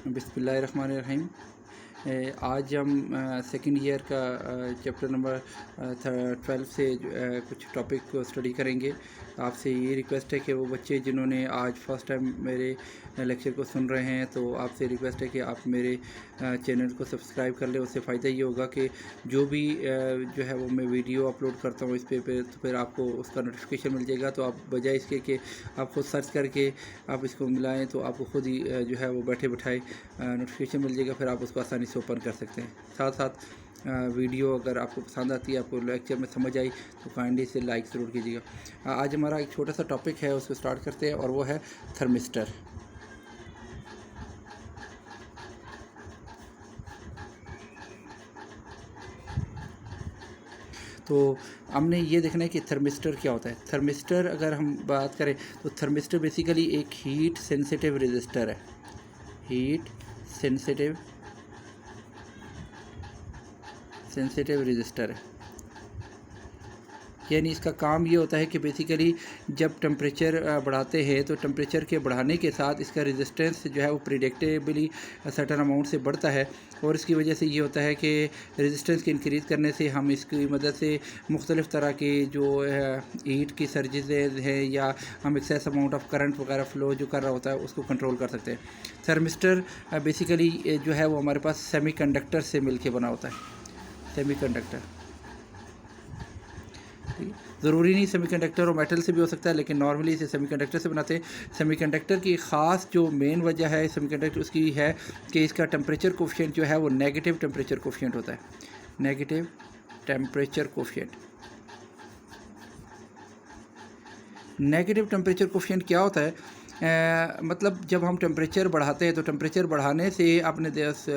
बिस्मिल्लाहिर्रहमानिर्रहीम। आज हम सेकंड ईयर का चैप्टर नंबर 12 से कुछ टॉपिक को स्टडी करेंगे। आपसे ये रिक्वेस्ट है कि वो बच्चे जिन्होंने आज फर्स्ट टाइम मेरे लेक्चर को सुन रहे हैं, तो आपसे रिक्वेस्ट है कि आप मेरे चैनल को सब्सक्राइब कर लें। उससे फ़ायदा ये होगा कि जो भी जो है वो मैं वीडियो अपलोड करता हूँ इस पे तो फिर आपको उसका नोटिफिकेशन मिल जाएगा। तो आप बजाय इसके कि आप खुद सर्च करके आप इसको मिलाएं, तो आपको खुद ही जो है वो बैठे बैठाए नोटिफिकेशन मिल जाएगा, फिर आप उसको आसानी से ओपन कर सकते हैं। साथ साथ वीडियो अगर आपको पसंद आती है, आपको लेक्चर में समझ आई, तो काइंडली से लाइक ज़रूर कीजिएगा। आज हमारा एक छोटा सा टॉपिक है, उसको स्टार्ट करते हैं, और वो है थर्मिस्टर। तो हमने ये देखना है कि थर्मिस्टर क्या होता है। थर्मिस्टर अगर हम बात करें तो थर्मिस्टर बेसिकली एक हीट सेंसिटिव रेजिस्टर है। हीट सेंसिटिव रेजिस्टर है, यानी इसका काम ये होता है कि बेसिकली जब टेम्परेचर बढ़ाते हैं तो टेम्परेचर के बढ़ाने के साथ इसका रेजिस्टेंस जो है वो प्रिडिक्टेबली सर्टेन अमाउंट से बढ़ता है, और इसकी वजह से ये होता है कि रेजिस्टेंस के इंक्रीज़ करने से हम इसकी मदद से मुख्तलिफ़ तरह के जो हीट की सर्जेज हैं या हम एक्सेस अमाउंट ऑफ करंट वगैरह फ़्लो जो कर रहा होता है उसको कंट्रोल कर सकते हैं। थर्मिस्टर बेसिकली जो है वो हमारे पास सेमीकंडक्टर से मिलके बना होता है। सेमीकंडक्टर ज़रूरी नहीं सेमीकंडक्टर और मेटल से भी हो सकता है, लेकिन नॉर्मली इसे सेमीकंडक्टर से बनाते हैं। सेमीकंडक्टर की ख़ास जो मेन वजह है सेमीकंडक्टर उसकी है कि इसका टेम्परेचर कोफिशिएंट जो है वो नेगेटिव टेम्परेचर कोफिशिएंट होता है। Negative temperature coefficient. Negative temperature coefficient क्या होता है? मतलब जब हम टेम्परेचर बढ़ाते हैं तो टेम्परेचर बढ़ाने से आपने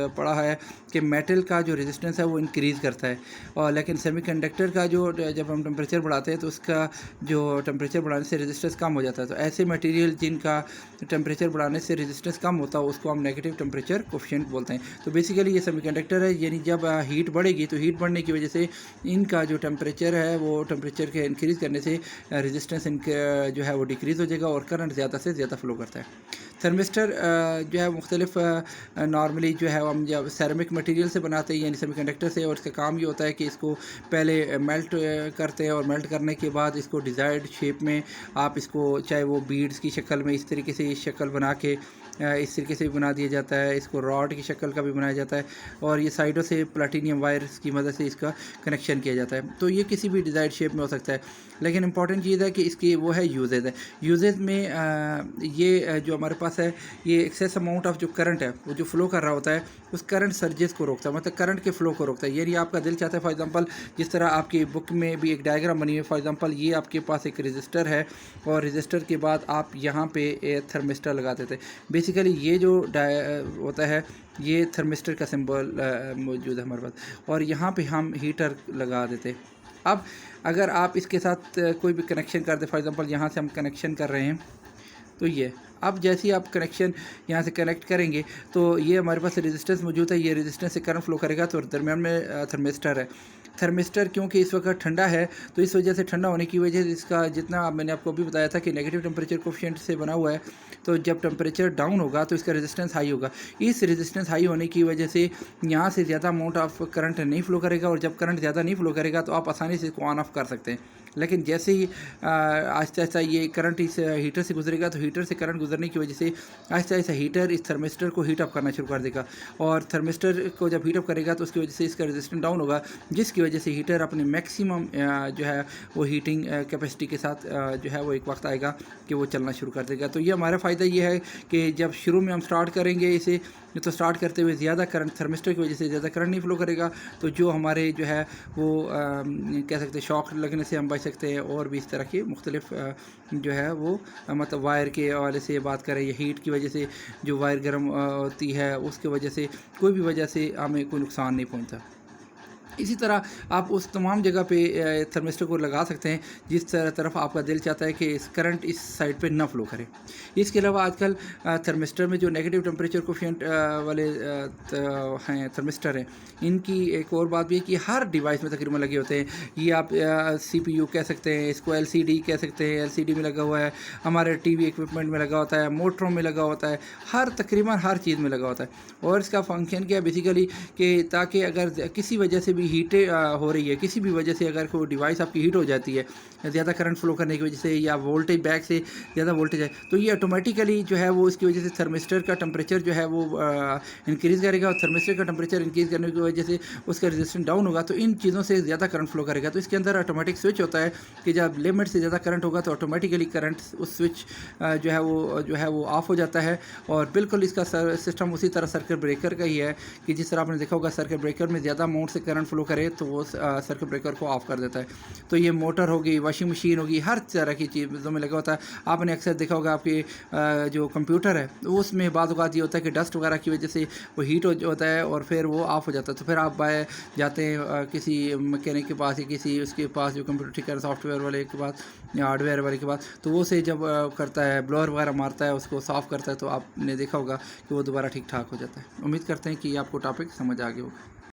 पढ़ा है कि मेटल का जो रेजिस्टेंस है वो इंक्रीज़ करता है, और लेकिन सेमीकंडक्टर का जो जब हम टेम्परेचर बढ़ाते हैं तो उसका जो टेम्परेचर बढ़ाने से रेजिस्टेंस कम हो जाता है। तो ऐसे मटेरियल जिनका टेम्परेचर बढ़ाने से रेजिस्टेंस कम होता है उसको हम नेगेटिव टेम्परेचर कोफिशिएंट बोलते हैं। तो बेसिकली ये सेमीकंडक्टर है, यानी जब हीट बढ़ेगी तो हीट बढ़ने की वजह से इनका जो टेम्परेचर है वो टेम्परेचर के इंक्रीज़ करने से रेजिस्टेंस जो है वो डिक्रीज़ हो जाएगा और करंट ज़्यादा से ज़्यादा फ्लो करता है। थर्मिस्टर जो है मुख्तलिफ नॉर्मली जो है हम जब सेरेमिक मटेरियल से बनाते हैं यानी सेमीकंडक्टर से, और इसका काम ये होता है कि इसको पहले मेल्ट करते हैं, और मेल्ट करने के बाद इसको डिज़ायर्ड शेप में आप इसको चाहे वो बीड्स की शक्ल में इस तरीके से शक्ल बना के इस तरीके से भी बना दिया जाता है, इसको रॉड की शक्ल का भी बनाया जाता है, और ये साइडों से प्लाटीनियम वायर्स की मदद से इसका कनेक्शन किया जाता है। तो ये किसी भी डिज़ायर्ड शेप में हो सकता है, लेकिन इंपॉर्टेंट चीज़ है कि इसकी वो है यूजेज है। यूजेज में ये जो हमारे पास है ये एक्सेस अमाउंट ऑफ जो करंट है वो जो फ्लो कर रहा होता है उस करंट सर्जेस को रोकता है, मतलब करंट के फ्लो को रोकता है। यानी आपका दिल चाहता है, फॉर एग्जांपल जिस तरह आपकी बुक में भी एक डायग्राम बनी है, फॉर एग्जांपल ये आपके पास एक रजिस्टर है और रजिस्टर के बाद आप यहाँ पे थर्मिस्टर लगा देते। बेसिकली ये जो होता है ये थर्मिस्टर का सिंबल मौजूद है हमारे पास, और यहाँ पे हम हीटर लगा देते। अब अगर आप इसके साथ कोई भी कनेक्शन कर दे, फॉर एग्जांपल यहाँ से हम कनेक्शन कर रहे हैं, तो ये अब जैसे ही आप कनेक्शन यहाँ से कनेक्ट करेंगे तो ये हमारे पास रेजिस्टेंस मौजूद है, ये रेजिस्टेंस से करंट फ्लो करेगा, तो दरमियान में थर्मिस्टर है। थर्मिस्टर क्योंकि इस वक्त ठंडा है तो इस वजह से ठंडा होने की वजह से इसका जितना मैंने आपको अभी बताया था कि नेगेटिव टेम्परेचर कोफिशिएंट से बना हुआ है, तो जब टेम्परेचर डाउन होगा तो इसका रेजिस्टेंस हाई होगा। इस रेजिस्टेंस हाई होने की वजह से यहाँ से ज़्यादा अमाउंट ऑफ करंट नहीं फ्लो करेगा, और जब करंट ज़्यादा नहीं फ्लो करेगा तो आप आसानी से इसको ऑन ऑफ कर सकते हैं। लेकिन जैसे ही आहिस्ता आहिस्ता ये करंट इस हीटर से गुजरेगा तो हीटर से करंट गुजरने की वजह से आहिस्ता आहिस्ता हीटर इस थर्मिस्टर को हीट अप करना शुरू कर देगा, और थर्मिस्टर को जब हीट अप करेगा तो उसकी वजह से इसका रेजिस्टेंस डाउन होगा, जिसकी वजह से हीटर अपने मैक्सिमम जो है वो हीटिंग कैपेसिटी के साथ जो है वो एक वक्त आएगा कि वो चलना शुरू कर देगा। तो ये हमारा फ़ायदा ये है कि जब शुरू में हम स्टार्ट करेंगे इसे, तो स्टार्ट करते हुए ज़्यादा करंट थर्मिस्टर की वजह से ज़्यादा करंट नहीं फ्लो करेगा, तो जो हमारे जो है वो कह सकते हैं शॉक लगने से हम बच सकते हैं, और भी इस तरह की मुख्तलिफ जो है वो मतलब वायर के हवाले से बात करें या हीट की वजह से जो वायर गर्म होती है उसकी वजह से कोई भी वजह से हमें कोई नुकसान नहीं पहुंचता। इसी तरह आप उस तमाम जगह पे थर्मिस्टर को लगा सकते हैं जिस तरफ आपका दिल चाहता है कि इस करंट इस साइड पे ना फ्लो करे। इसके अलावा आजकल थर्मिस्टर में जो नेगेटिव टेम्परेचर कोफिशिएंट वाले हैं थर्मिस्टर हैं, इनकी एक और बात भी है कि हर डिवाइस में तकरीबन लगे होते हैं। ये आप CPU कह सकते हैं, इसको LCD कह सकते हैं, LCD में लगा हुआ है, हमारे TV इक्विपमेंट में लगा होता है, मोटरों में लगा होता है, तकरीबन हर चीज़ में लगा होता है। और इसका फंक्शन क्या है बेसिकली कि ताकि अगर किसी वजह से भी हीटें हो रही है, किसी भी वजह से अगर कोई डिवाइस आपकी हीट हो जाती है ज़्यादा करंट फ्लो करने की वजह से या वोल्टेज बैक से ज़्यादा वोल्टेज है, तो ये ऑटोमेटिकली जो है वो इसकी वजह से थर्मिस्टर का टेम्परेचर जो है वो इंक्रीज़ करेगा, और थर्मिस्टर का टेम्परेचर इंक्रीज़ करने की वजह से उसका रेजिस्टेंस डाउन होगा, तो इन चीज़ों से ज़्यादा करंट फ्लो करेगा। तो इसके अंदर ऑटोमेटिक स्विच होता है कि जब लिमिट से ज़्यादा करंट होगा तो ऑटोमेटिकली करंट उस स्विच जो है वो ऑफ हो जाता है। और बिल्कुल इसका सिस्टम उसी तरह सर्किट ब्रेकर का ही है कि जिस तरह आपने देखा होगा सर्किट ब्रेकर में ज़्यादा अमाउंट से करंट फ्लो करे तो वो सर्किट ब्रेकर को ऑफ कर देता है। तो ये मोटर होगी, वॉशिंग मशीन होगी, हर तरह की चीज़ों में लगा होता है। आपने अक्सर देखा होगा आपके जो कंप्यूटर है उसमें बाज़ औक़ात ये होता है कि डस्ट वगैरह की वजह से वो हीट हो होता है और फिर वो ऑफ हो जाता है। तो फिर आप जाते हैं किसी मैकेनिक के पास या किसी उसके पास जो कंप्यूटर ठीक है सॉफ्टवेयर वाले के पास या हार्डवेयर वाले के पास, तो वो से जब करता है ब्लोअर वगैरह मारता है, उसको साफ़ करता है, तो आपने देखा होगा कि वो दोबारा ठीक ठाक हो जाता है। उम्मीद करते हैं कि आपको टॉपिक समझ आ गया होगा।